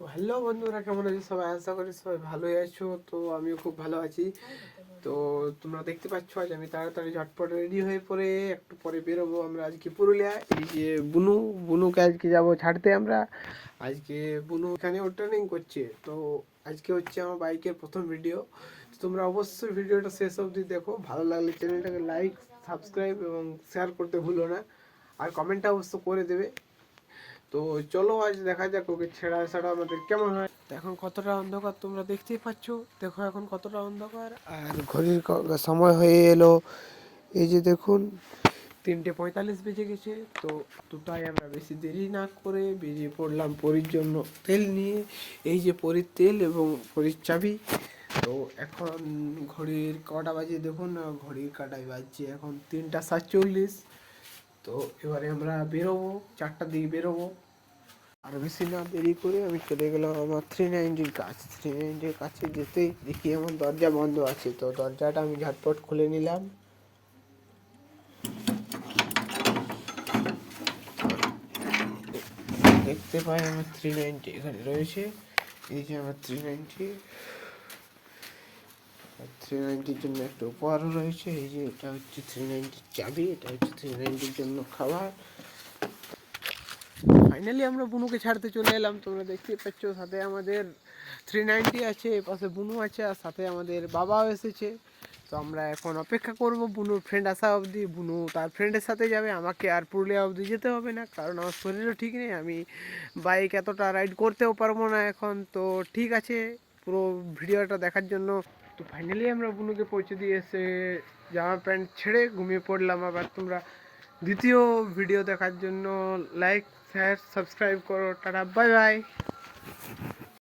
তো হ্যালো বন্ধুরা, কেমন আছো সবাই? আশা করি সবাই ভালোই আছো। তো আমিও খুব ভালো আছি। তো তোমরা দেখতে পাচ্ছ আজ আমি তাড়াতাড়ি ঝটপট রেডি হয়ে পরে একটু পরে বেরোবো আমরা আজকে পুরুলিয়া। এই যে বুনুকে আজকে যাব ছাড়তে আমরা। আজকে বুনু এখানে ও ট্রেনিং করছে। তো আজকে হচ্ছে আমার বাইকের প্রথম ভিডিও। তো তোমরা অবশ্যই ভিডিওটা শেষ অবধি দেখো। ভালো লাগলে চ্যানেলটাকে লাইক, সাবস্ক্রাইব এবং শেয়ার করতে ভুলো না। আর কমেন্টটা অবশ্য করে দেবে। তো চলো আজ দেখা যাক ওকে ছেড়া ছাড়া আমাদের কেমন হয়। এখন কতটা অন্ধকার তোমরা দেখতেই পাচ্ছ। দেখো এখন কতটা অন্ধকার, আর ঘড়ির সময় হয়ে এলো। এই যে দেখুন, 3:45 বেজে গেছে। তো দুটাই আমরা বেশি দেরি না করে বেরিয়ে পড়লাম পরীর জন্য তেল নিয়ে। এই যে পরীর তেল এবং পরীর চাবি। তো এখন ঘড়ির কটা বাজে দেখুন না, ঘড়ির কাঁটায় বাজছে এখন 3:47। তো এবারে আমরা বেরোবো, 4টার দিকে বেরোবো। আর বেশি না দেরি করে আমি চলে গেলাম আমার 390-র কাছ। 390-র কাছে যেতেই দেখি আমার দরজা বন্ধ আছে। তো দরজাটা আমি ঝটপট খুলে নিলাম। দেখতে পাই আমার 390 এখানে রয়েছে। এই যে আমার 390-র জন্য একটা উপহারও রয়েছে। এই যে এটা হচ্ছে 390-র চাবি, এটা হচ্ছে 390-র জন্য খাবার। ফাইনালি আমরা বুনুকে ছাড়তে চলে এলাম। তোমরা দেখতেই পাচ্ছ সাথে আমাদের 390 আছে, পাশে বুনু আছে, আর সাথে আমাদের বাবাও এসেছে। তো আমরা এখন অপেক্ষা করব বুনুর ফ্রেন্ড আসা অবধি। বুনু তার ফ্রেন্ডের সাথে যাবে, আমাকে আর পুরুলিয়া অবধি যেতে হবে না, কারণ আমার শরীরও ঠিক নেই। আমি বাইক এতটা রাইড করতেও পারবো না এখন। তো ঠিক আছে, পুরো ভিডিওটা দেখার জন্য। তো ফাইনালি আমরা বুনুকে পৌঁছে দিয়ে এসে জামা প্যান্ট ছেড়ে ঘুমিয়ে পড়লাম। আবার তোমরা দ্বিতীয় ভিডিও দেখার জন্য লাইক, শেয়ার, সাবস্ক্রাইব করো। Tata, bye bye.